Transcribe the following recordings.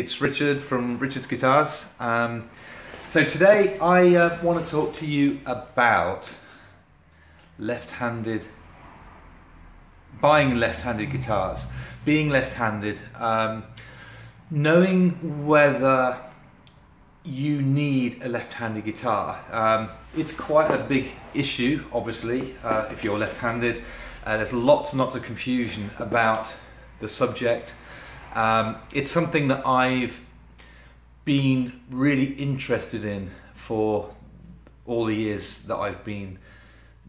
It's Richard from Richard's Guitars. So today I want to talk to you about buying left-handed guitars, being left-handed, knowing whether you need a left-handed guitar. It's quite a big issue, obviously, if you're left-handed. There's lots and lots of confusion about the subject. It's something that I've been really interested in for all the years that I've been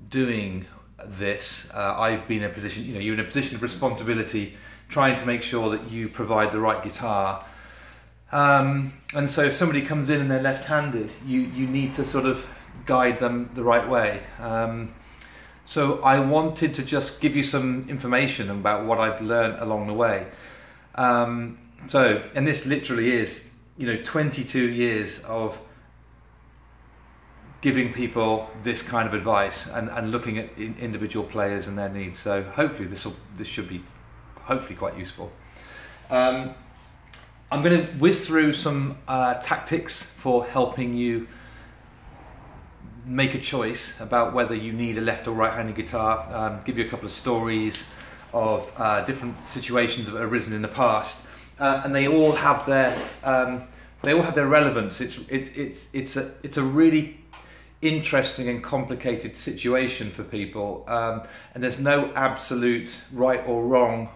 doing this. I've been in a position, you're in a position of responsibility, trying to make sure that you provide the right guitar. And so if somebody comes in and they're left-handed, you need to sort of guide them the right way. So I wanted to just give you some information about what I've learned along the way. And this literally is, 22 yethis of giving people this kind of advice and looking at individual players and their needs. So hopefully this should be hopefully quite useful. I'm going to whiz through some tactics for helping you make a choice about whether you need a left or right-handed guitar. Give you a couple of stories of different situations that have arisen in the past, and they all have their relevance. It's a really interesting and complicated situation for people, and there's no absolute right or wrong.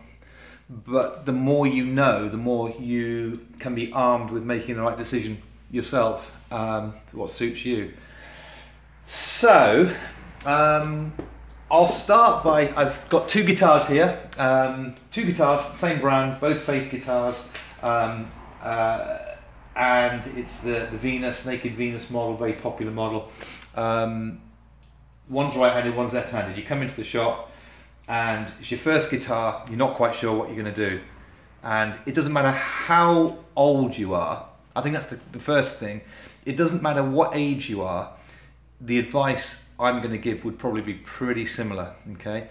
But the more you know, the more you can be armed with making the right decision yourself, what suits you. So, I'll start by, I've got two guitars here, two guitars, same brand, both Faith guitars, and it's the Venus, Naked Venus model, very popular model. One's right-handed, one's left-handed. You come into the shop and it's your first guitar, you're not quite sure what you're going to do. And it doesn't matter how old you are, I think that's the first thing. It doesn't matter what age you are, the advice I'm going to give would probably be pretty similar, okay?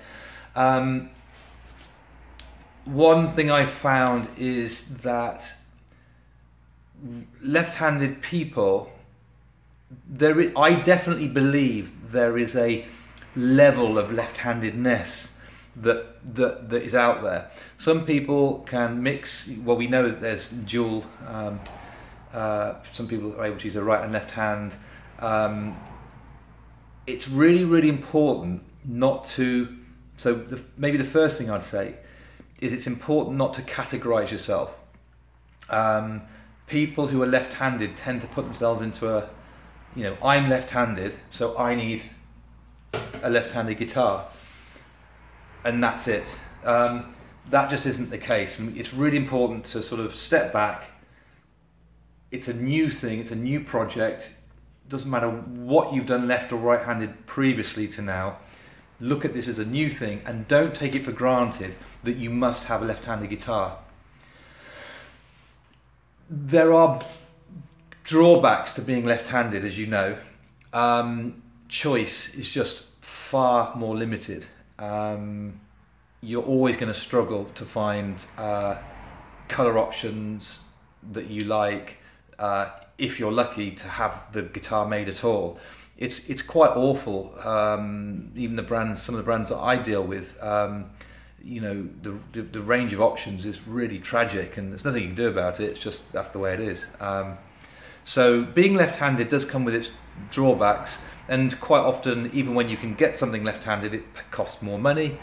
One thing I found is that left-handed people, I definitely believe there is a level of left-handedness that is out there. Some people can mix, well, we know that there's dual, some people are able to use a right and left hand. It's really, really important not to, maybe the first thing I'd say is it's important not to categorize yourself. People who are left-handed tend to put themselves into I'm left-handed, so I need a left-handed guitar, and that's it. That just isn't the case, and it's really important to sort of step back. It's a new thing, it's a new project. Doesn't matter what you've done left or right-handed previously to now. Look at this as a new thing and don't take it for granted that you must have a left-handed guitar. There are drawbacks to being left-handed, as you know. Choice is just far more limited. You're always going to struggle to find color options that you like. If you're lucky to have the guitar made at all, it's quite awful. Even some of the brands that I deal with, the range of options is really tragic, and there's nothing you can do about it. It's just that's the way it is. So being left-handed does come with its drawbacks, and quite often, even when you can get something left-handed, it costs more money.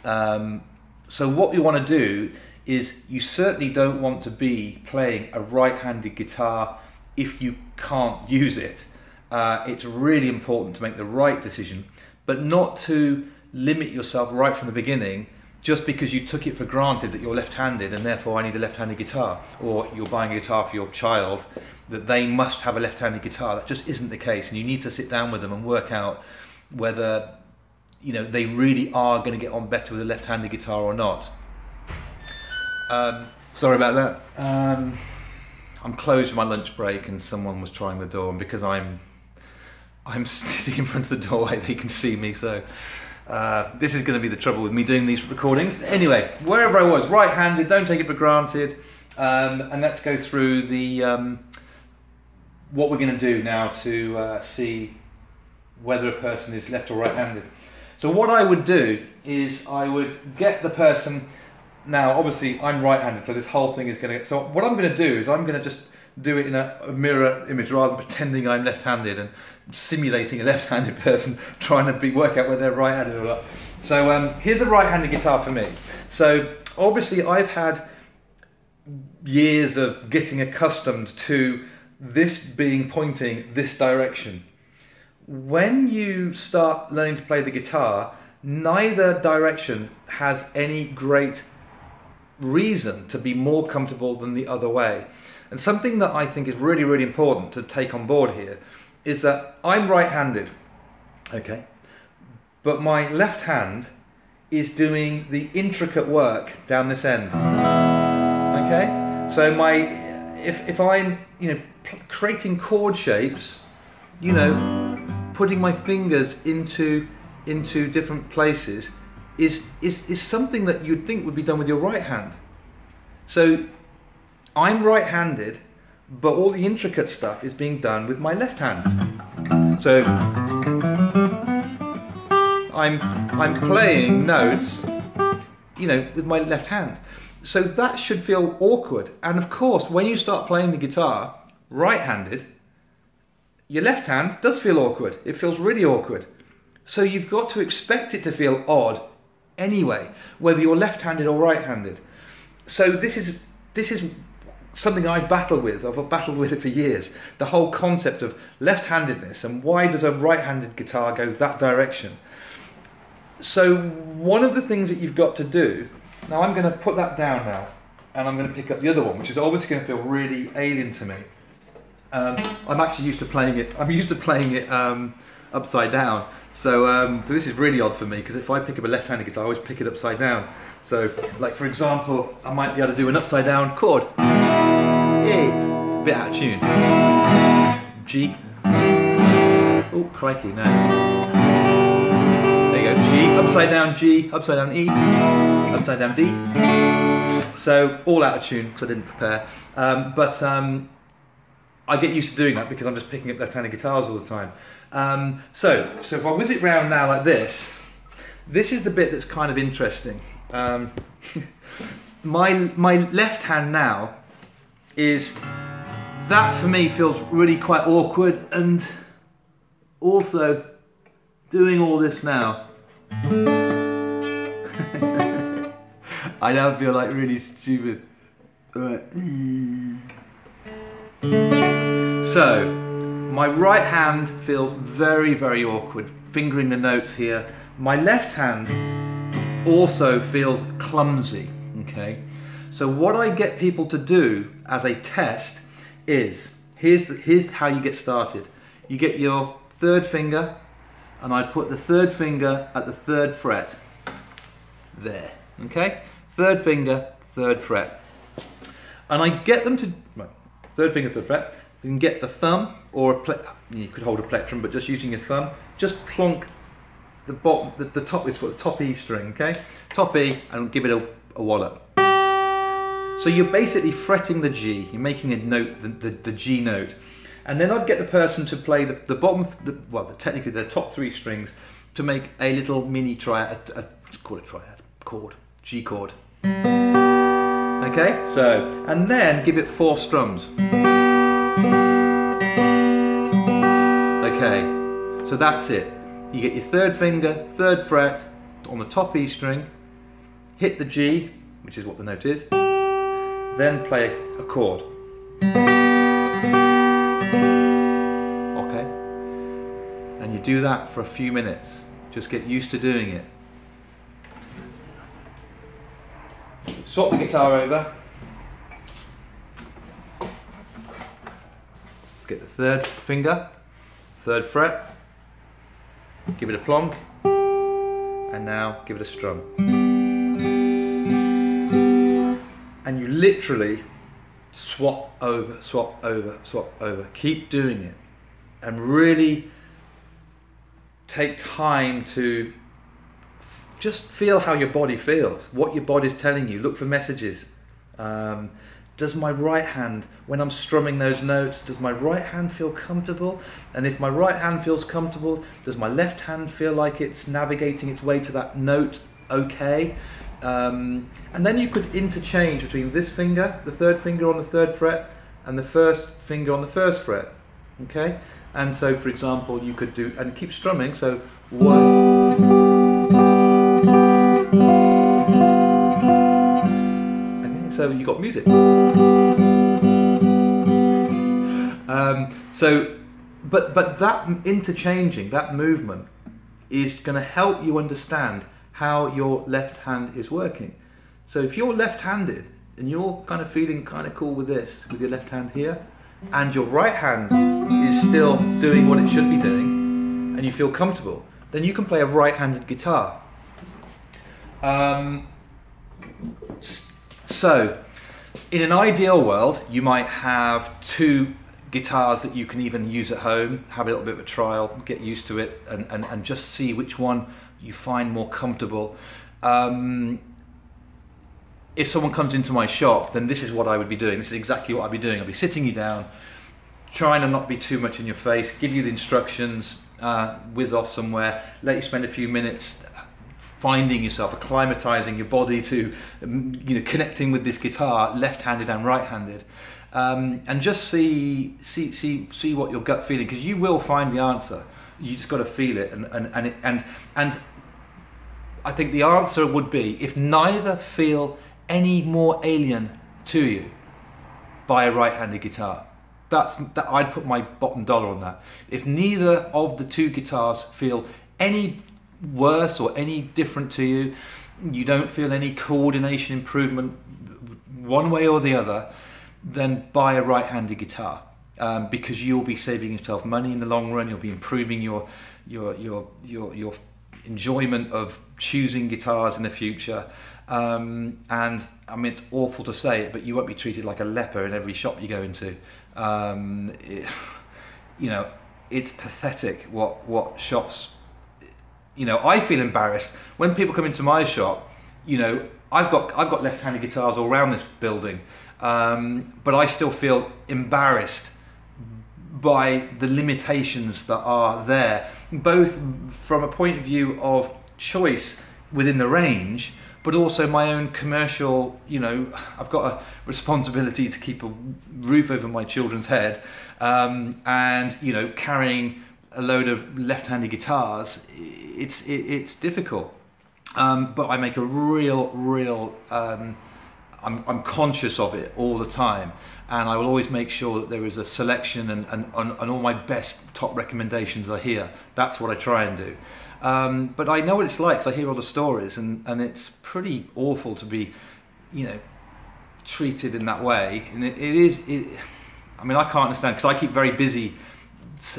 So what we want to do is, you certainly don't want to be playing a right-handed guitar if you can't use it. It's really important to make the right decision, but not to limit yourself right from the beginning just because you took it for granted that you're left-handed and therefore I need a left-handed guitar, or you're buying a guitar for your child that they must have a left-handed guitar. That just isn't the case, and you need to sit down with them and work out whether they really are going to get on better with a left-handed guitar or not. Sorry about that. I'm closed for my lunch break and someone was trying the door, and because I'm sitting in front of the doorway, they can see me, so this is going to be the trouble with me doing these recordings. Anyway, wherever I was, right-handed, don't take it for granted. and let's go through the what we're going to do now to see whether a person is left or right-handed. So what I would do is I would get the person. Now, obviously, I'm right-handed, so this whole thing is going to get... So what I'm going to do is I'm going to just do it in a mirror image rather than pretending I'm left-handed and simulating a left-handed person trying to work out whether they're right-handed or not. So here's a right-handed guitar for me. So obviously, I've had years of getting accustomed to this being pointing this direction. When you start learning to play the guitar, neither direction has any great reason to be more comfortable than the other way. And something that I think is really, really important to take on board here is that I'm right-handed, okay, but my left hand is doing the intricate work down this end, okay. So if I'm creating chord shapes, putting my fingers into different places is something that you'd think would be done with your right hand. So I'm right-handed, but all the intricate stuff is being done with my left hand. So I'm playing notes, with my left hand. So that should feel awkward. And of course, when you start playing the guitar right-handed, your left hand does feel awkward. It feels really awkward. So you've got to expect it to feel odd anyway, whether you're left-handed or right-handed. So this is something I battle with. I've battled with it for years. The whole concept of left-handedness and why does a right-handed guitar go that direction. So one of the things that you've got to do, now I'm going to put that down now, and I'm going to pick up the other one, which is obviously going to feel really alien to me. I'm actually used to playing it. I'm used to playing it upside down. So this is really odd for me because if I pick up a left-handed guitar, I always pick it upside down. So, like for example, I might be able to do an upside down chord. Yay! Bit out of tune. G. Oh, crikey! No. There you go. G, upside down G, upside down E, upside down D. So all out of tune because I didn't prepare. But I get used to doing that because I'm just picking up left-handed guitars all the time. So if I whiz it round now like this is the bit that's kind of interesting. My left hand now is, that for me feels really quite awkward, and also doing all this now. I now feel like really stupid. Right. So, my right hand feels very, very awkward, fingering the notes here. My left hand also feels clumsy, okay? So what I get people to do as a test is, here's how you get started. You get your third finger, and I put the third finger at the third fret. There, okay? Third finger, third fret. And I get them to, right, third finger, third fret. You can get the thumb, or you could hold a plectrum, but just using your thumb, just plonk the bottom, the top is for the top E string, okay? Top E, and give it a wallop. So you're basically fretting the G, you're making a note, the G note. And then I'd get the person to play the bottom, technically the top three strings, to make a little mini triad, call it triad, chord, G chord. Okay, so, and then give it 4 strums. Okay, so that's it. You get your third finger, third fret on the top E string, hit the G, which is what the note is, then play a chord. Okay? And you do that for a few minutes. Just get used to doing it. Swap the guitar over. Get the third finger, third fret, give it a plonk, and now give it a strum. And you literally swap over, swap over, swap over. Keep doing it. And really take time to just feel how your body feels, what your body's telling you. Look for messages. does my right hand, when I'm strumming those notes, does my right hand feel comfortable? And if my right hand feels comfortable, does my left hand feel like it's navigating its way to that note okay? And then you could interchange between this finger, the third finger on the third fret, and the first finger on the first fret, okay? And so, for example, you could do, and keep strumming, so 1. So you got music. But that interchanging, that movement, is going to help you understand how your left hand is working. So if you're left-handed and you're kind of feeling kind of cool with this, with your left hand here, and your right hand is still doing what it should be doing, and you feel comfortable, then you can play a right-handed guitar. So, in an ideal world, you might have 2 guitars that you can even use at home, have a little bit of a trial, get used to it, and just see which one you find more comfortable. If someone comes into my shop, then this is what I would be doing. This is exactly what I'd be doing. I'd be sitting you down, trying to not be too much in your face, give you the instructions, whiz off somewhere, let you spend a few minutes finding yourself, acclimatizing your body to, connecting with this guitar, left-handed and right-handed, and just see what your gut feeling, because you will find the answer. You just got to feel it, and I think the answer would be, if neither feel any more alien to you, buy a right-handed guitar. I'd put my bottom dollar on that. If neither of the 2 guitars feel any worse or any different to you, you don't feel any coordination improvement one way or the other, then buy a right-handed guitar, because you'll be saving yourself money in the long run. You'll be improving your enjoyment of choosing guitars in the future, and I mean, it's awful to say it, but you won't be treated like a leper in every shop you go into. It's pathetic what shops. I feel embarrassed when people come into my shop. I've got left-handed guitars all around this building, but I still feel embarrassed by the limitations that are there, both from a point of view of choice within the range, but also my own commercial. I've got a responsibility to keep a roof over my children's head, and carrying a load of left-handed guitars, it's difficult, but I make a real I'm conscious of it all the time, and I will always make sure that there is a selection, and all my best top recommendations are here. That's what I try and do, but I know what it's like, 'cause I hear all the stories, and it's pretty awful to be treated in that way, and it is. I mean, I can't understand, because I keep very busy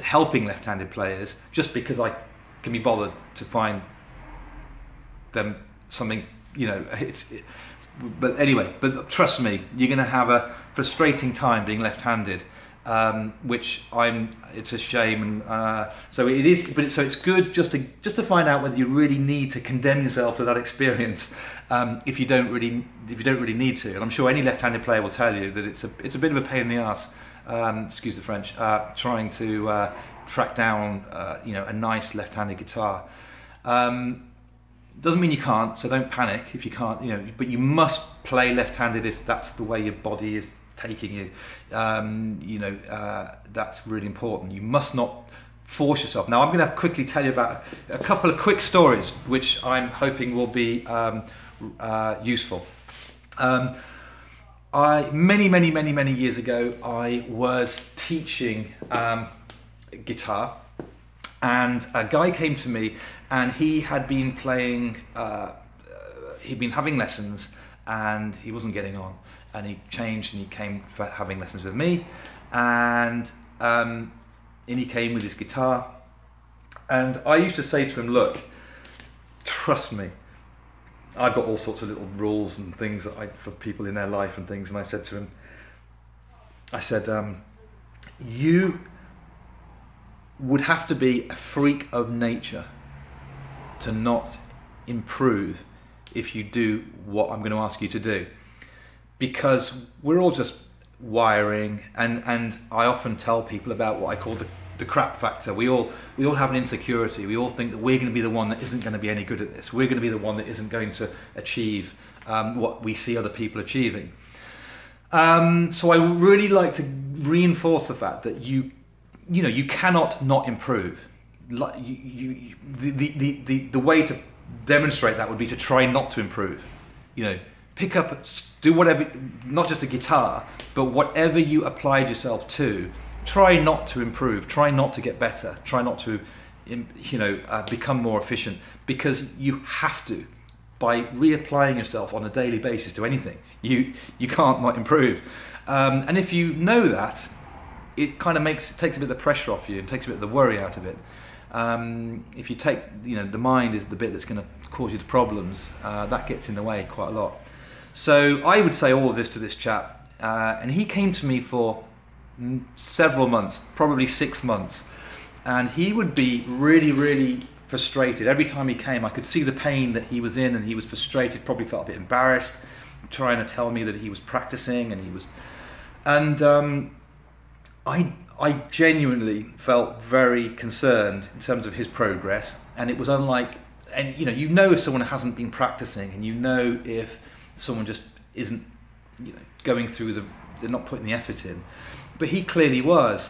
helping left-handed players, just because I can be bothered to find them something, but anyway, but trust me, you're going to have a frustrating time being left-handed, which it's a shame, and so it is. But it's good just to find out whether you really need to condemn yourself to that experience, if you don't really need to. And I'm sure any left-handed player will tell you that it's a bit of a pain in the ass. Excuse the French, trying to track down a nice left-handed guitar. Doesn't mean you can't, so don't panic if you can't, but you must play left-handed if that's the way your body is taking you. That's really important. You must not force yourself. Now I'm going to quickly tell you about a couple of quick stories which I'm hoping will be useful. Many years ago, I was teaching guitar, and a guy came to me, and he had been playing, he'd been having lessons, and he wasn't getting on, and he changed, and he came for having lessons with me, and he came with his guitar, and I used to say to him, look, trust me, I've got all sorts of little rules and things for people in their life and things, and I said to him, you would have to be a freak of nature to not improve if you do what I'm going to ask you to do, because we're all just wiring, and I often tell people about what I call the crap factor. We all have an insecurity. We all think that we're going to be the one that isn't going to be any good at this. We're going to be the one that isn't going to achieve what we see other people achieving. So I really like to reinforce the fact that you cannot not improve. The way to demonstrate that would be to try not to improve. Pick up, do whatever, not just a guitar, but whatever you applied yourself to, try not to improve, try not to get better, try not to, become more efficient, because you have to. By reapplying yourself on a daily basis to anything, you can't not improve. And if you know that, it kind of takes a bit of the pressure off you and takes a bit of the worry out of it. If you take, the mind is the bit that's going to cause you the problems, that gets in the way quite a lot. So I would say all of this to this chap, and he came to me for several months, probably 6 months, and he would be really, really frustrated. Every time he came, I could see the pain that he was in, and he was frustrated, probably felt a bit embarrassed, trying to tell me that he was practicing, and I genuinely felt very concerned in terms of his progress, and it was unlike, and if someone hasn't been practicing, and if someone just isn't, going through they're not putting the effort in, but he clearly was.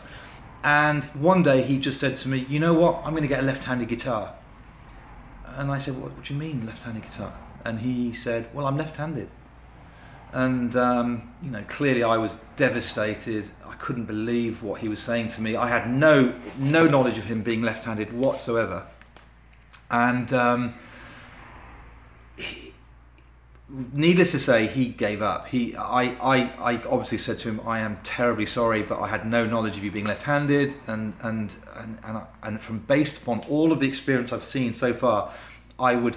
And one day he just said to me, "You know what? I'm going to get a left-handed guitar." And I said, "What do you mean, left-handed guitar?" And he said, "Well, I'm left-handed." And clearly I was devastated. I couldn't believe what he was saying to me. I had no knowledge of him being left-handed whatsoever. And needless to say, he gave up. I obviously said to him, "I am terribly sorry, but I had no knowledge of you being left-handed, and from based upon all of the experience I've seen so far, I would,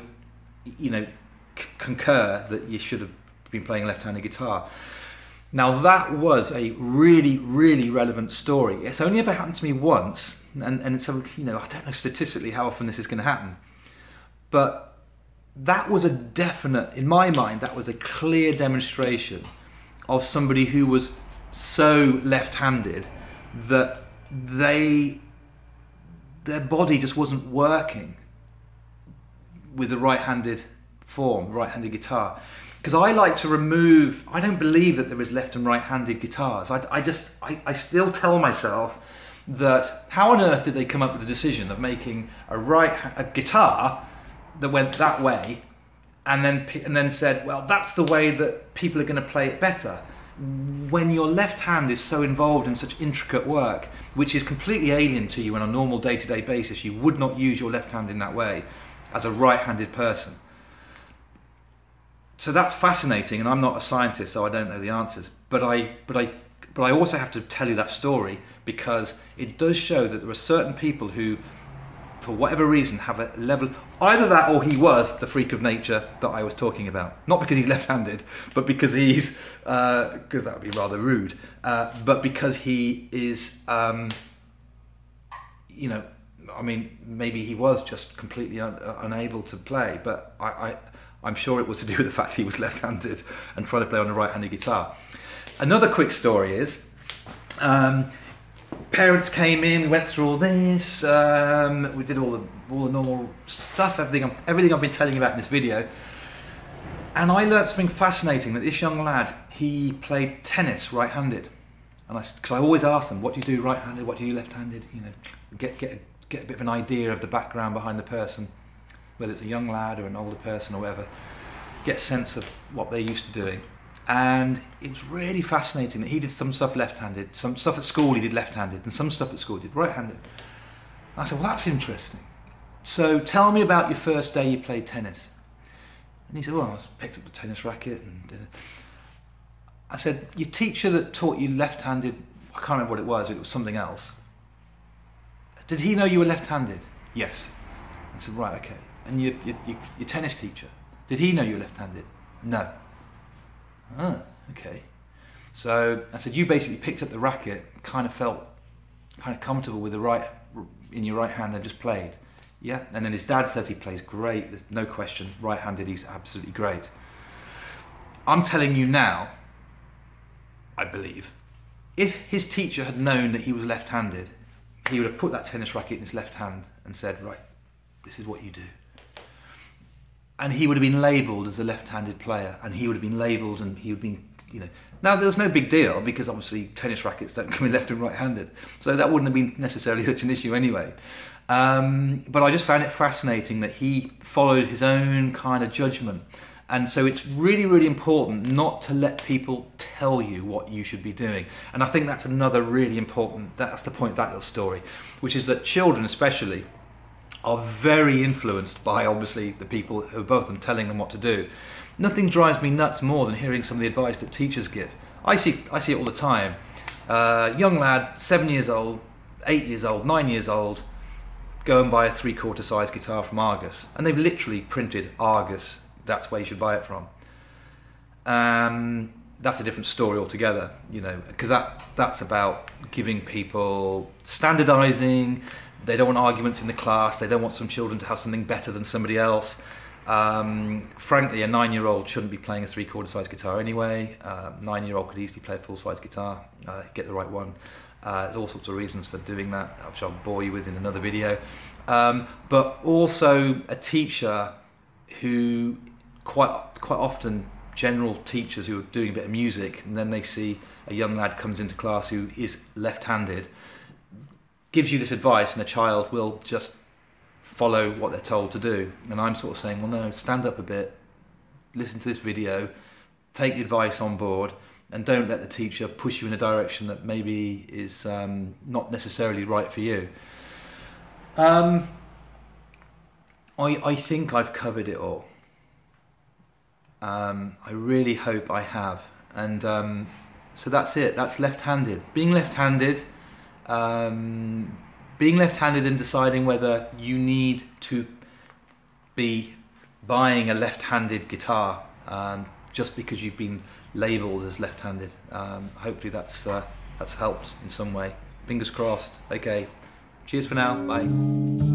concur that you should have been playing left-handed guitar." Now that was a really, really relevant story. It's only ever happened to me once, and so I don't know statistically how often this is going to happen, but that was a definite, in my mind, that was a clear demonstration of somebody who was so left-handed that their body just wasn't working with the right-handed form, right-handed guitar. Because I like to remove, I don't believe that there is left and right-handed guitars. I still tell myself that how on earth did they come up with the decision of making a guitar that went that way, and then said, well, that's the way that people are going to play it better. When your left hand is so involved in such intricate work, which is completely alien to you on a normal day-to-day basis, you would not use your left hand in that way as a right-handed person. So that's fascinating, and I'm not a scientist, so I don't know the answers. But I also have to tell you that story because it does show that there are certain people who, for whatever reason, have a level, either that or he was the freak of nature that I was talking about. Not because he's left-handed, but because because that would be rather rude, but because he is, maybe he was just completely unable to play, but I'm sure it was to do with the fact he was left-handed and trying to play on a right-handed guitar. Another quick story is, parents came in, we went through all this, we did all the normal stuff, everything I've been telling you about in this video, and I learnt something fascinating, that this young lad, he played tennis right-handed, and because I always ask them, what do you do right-handed, what do you do left-handed, get a bit of an idea of the background behind the person, whether it's a young lad or an older person or whatever, get a sense of what they're used to doing. And it was really fascinating that he did some stuff left-handed, some stuff at school he did left-handed, and some stuff at school he did right-handed. And I said, well, that's interesting. So tell me about your first day you played tennis. And he said, well, I picked up the tennis racket. And I said, your teacher that taught you left-handed, I can't remember what it was something else. Did he know you were left-handed? Yes. I said, right, okay. And your tennis teacher, did he know you were left-handed? No. Oh, okay. So I said, you basically picked up the racket, kind of felt kind of comfortable with in your right hand and just played. Yeah. And then his dad says he plays great. There's no question. Right-handed, he's absolutely great. I'm telling you now I believe. If his teacher had known that he was left-handed, he would have put that tennis racket in his left hand and said, right, this is what you do. And he would have been labelled as a left-handed player, and he would have been labelled, and he would have been, you know. Now, there was no big deal, because obviously tennis rackets don't come in left and right-handed, so that wouldn't have been necessarily such an issue anyway. But I just found it fascinating that he followed his own kind of judgment. And so it's really, really important not to let people tell you what you should be doing. And I think that's another really important, that's the point of that little story, which is that children especially are very influenced by, obviously, the people who are both of them telling them what to do. Nothing drives me nuts more than hearing some of the advice that teachers give. I see it all the time. Young lad, 7 years old, 8 years old, 9 years old, go and buy a 3/4 size guitar from Argus. And they've literally printed Argus. That's where you should buy it from. That's a different story altogether, you know, because that's about giving people, standardizing. They don't want arguments in the class. They don't want some children to have something better than somebody else. Frankly, a 9-year-old shouldn't be playing a 3/4 size guitar anyway. 9-year-old could easily play a full-size guitar, get the right one. There's all sorts of reasons for doing that, which I'll bore you with in another video. But also a teacher who quite often, general teachers who are doing a bit of music, and then they see a young lad comes into class who is left-handed, gives you this advice, and the child will just follow what they're told to do. And I'm sort of saying, well, no, stand up a bit, listen to this video, take the advice on board, and don't let the teacher push you in a direction that maybe is not necessarily right for you. I think I've covered it all. I really hope I have. And so that's it. That's left-handed. Being left-handed and deciding whether you need to be buying a left-handed guitar just because you've been labelled as left-handed. Hopefully that's helped in some way. Fingers crossed. Okay. Cheers for now. Bye.